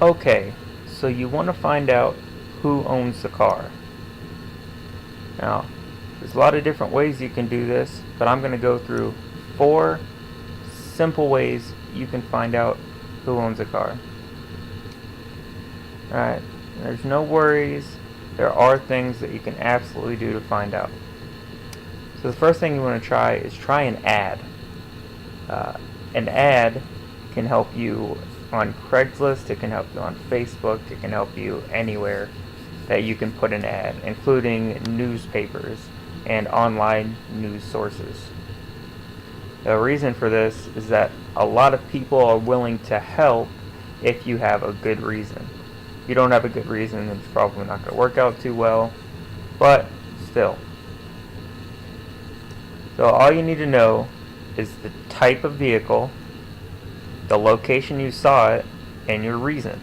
Okay, so you want to find out who owns the car. Now, there's a lot of different ways you can do this, but I'm going to go through 4 simple ways you can find out who owns a car. Alright, there's no worries. There are things that you can absolutely do to find out. So the first thing you want to try is try an ad. An ad can help you on Craigslist, it can help you on Facebook, it can help you anywhere that you can put an ad, including newspapers and online news sources. The reason for this is that a lot of people are willing to help if you have a good reason. If you don't have a good reason, it's probably not going to work out too well, but still. So all you need to know is the type of vehicle, the location you saw it, and your reason.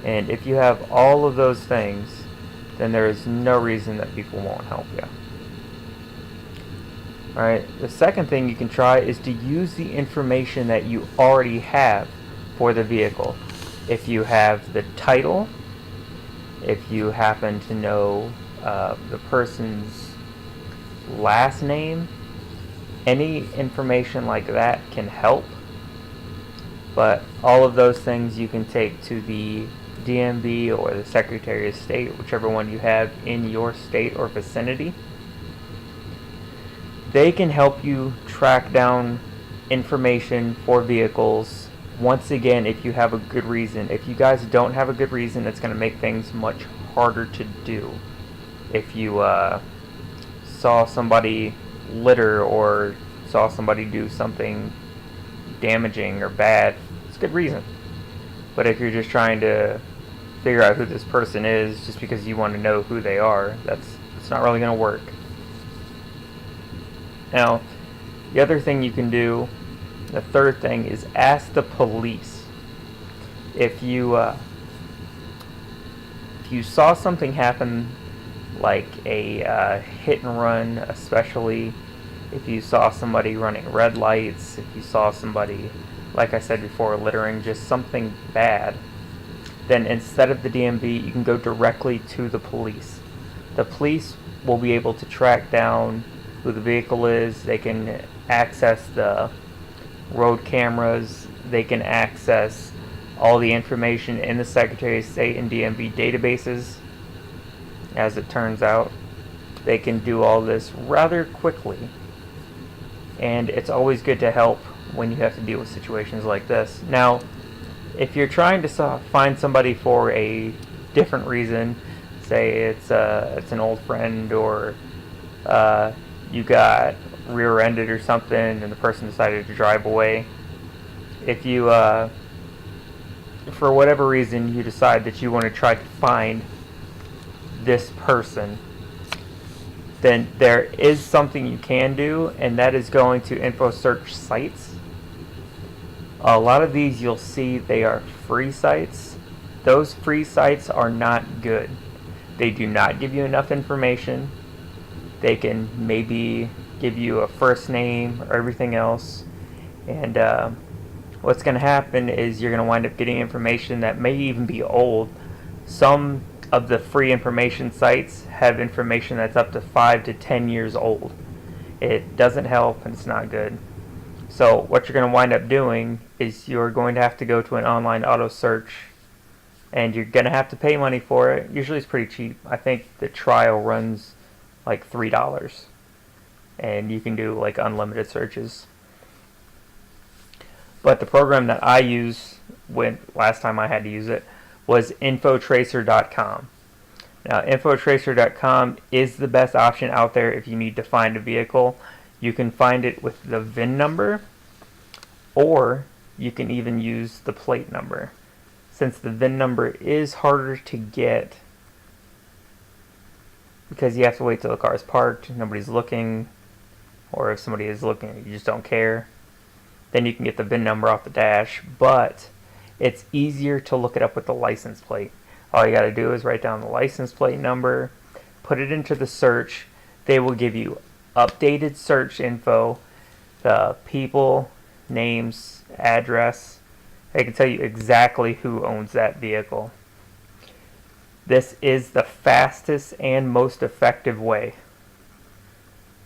And if you have all of those things, then there is no reason that people won't help you. Alright, the second thing you can try is to use the information that you already have for the vehicle. If you have the title, if you happen to know the person's last name, any information like that can help. But all of those things you can take to the DMV or the Secretary of State, whichever one you have in your state or vicinity. They can help you track down information for vehicles. Once again, if you have a good reason. If you guys don't have a good reason, it's going to make things much harder to do. If you saw somebody litter or saw somebody do something damaging or bad, it's a good reason. But if you're just trying to figure out who this person is just because you want to know who they are, it's not really going to work. Now, the other thing you can do, the third thing, is ask the police. If you saw something happen, like a hit and run, especially if you saw somebody running red lights, if you saw somebody, like I said before, littering, just something bad, then instead of the DMV, you can go directly to the police. The police will be able to track down who the vehicle is. They can access the road cameras. They can access all the information in the Secretary of State and DMV databases. As it turns out, they can do all this rather quickly. And it's always good to help when you have to deal with situations like this. Now, if you're trying to find somebody for a different reason, say it's an old friend, or you got rear-ended or something and the person decided to drive away, if you for whatever reason you decide that you want to try to find this person, then there is something you can do, and that is going to info search sites. A lot of these you'll see they are free sites. Those free sites are not good. They do not give you enough information. They can maybe give you a first name or everything else, and what's going to happen is you're going to wind up getting information that may even be old. Some of the free information sites have information that's up to 5 to 10 years old. It doesn't help, and it's not good. So what you're going to wind up doing is you're going to have to go to an online auto search, and you're going to have to pay money for it. Usually it's pretty cheap. I think the trial runs like $3, and you can do like unlimited searches. But the program that I used last time I had to use it was infotracer.com. Now, infotracer.com is the best option out there if you need to find a vehicle. You can find it with the VIN number, or you can even use the plate number. Since the VIN number is harder to get because you have to wait till the car is parked, nobody's looking, or if somebody is looking, you just don't care, then you can get the VIN number off the dash. But it's easier to look it up with the license plate. All you got to do is write down the license plate number, put it into the search. They will give you updated search info, the people, names, address, They can tell you exactly who owns that vehicle. This is the fastest and most effective way.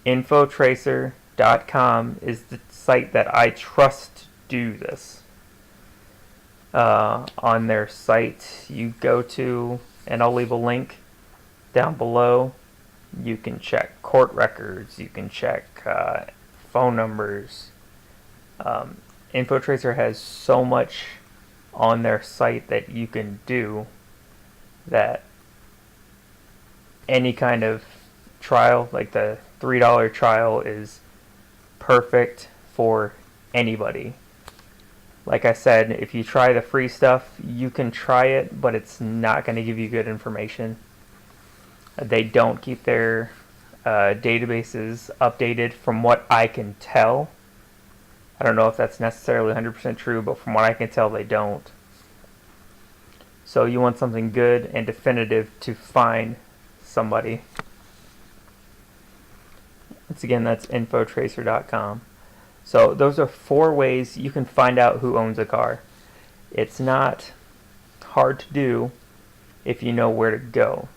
Infotracer.com is the site that I trust to do this. On their site, you go to, and I'll leave a link down below. You can check court records, you can check phone numbers. Infotracer has so much on their site that you can do that any kind of trial, like the $3 trial, is perfect for anybody. Like I said, if you try the free stuff, you can try it, but it's not going to give you good information. They don't keep their databases updated from what I can tell. I don't know if that's necessarily 100% true, but from what I can tell, they don't. So you want something good and definitive to find somebody. Once again, that's Infotracer.com. So those are 4 ways you can find out who owns a car. It's not hard to do if you know where to go.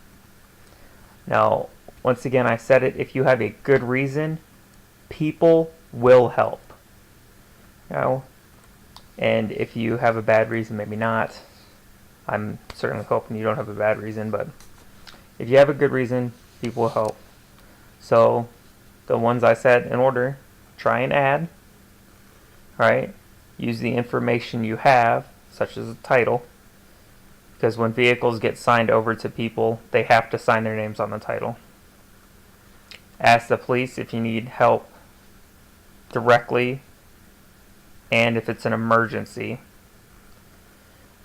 Now, once again, I said it, if you have a good reason, people will help. You know? And if you have a bad reason, maybe not. I'm certainly hoping you don't have a bad reason, but if you have a good reason, people will help. So the ones I said in order: try an ad, right? Use the information you have, such as a title, because when vehicles get signed over to people, they have to sign their names on the title. Ask the police if you need help directly and if it's an emergency.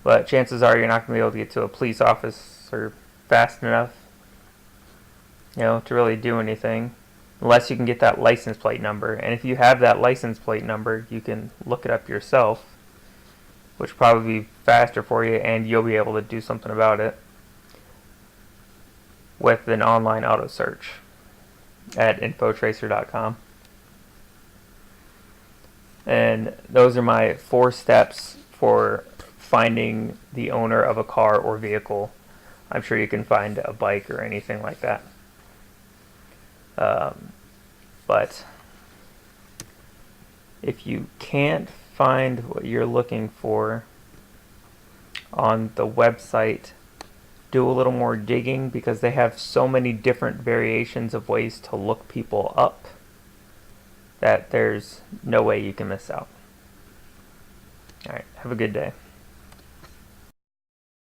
But chances are you're not going to be able to get to a police officer fast enough, to really do anything, unless you can get that license plate number. And if you have that license plate number, you can look it up yourself, which will probably be faster for you, and you'll be able to do something about it with an online auto search at Infotracer.com. And those are my 4 steps for finding the owner of a car or vehicle. I'm sure you can find a bike or anything like that. But if you can't find what you're looking for on the website, do a little more digging, because they have so many different variations of ways to look people up that there's no way you can miss out. Alright, have a good day.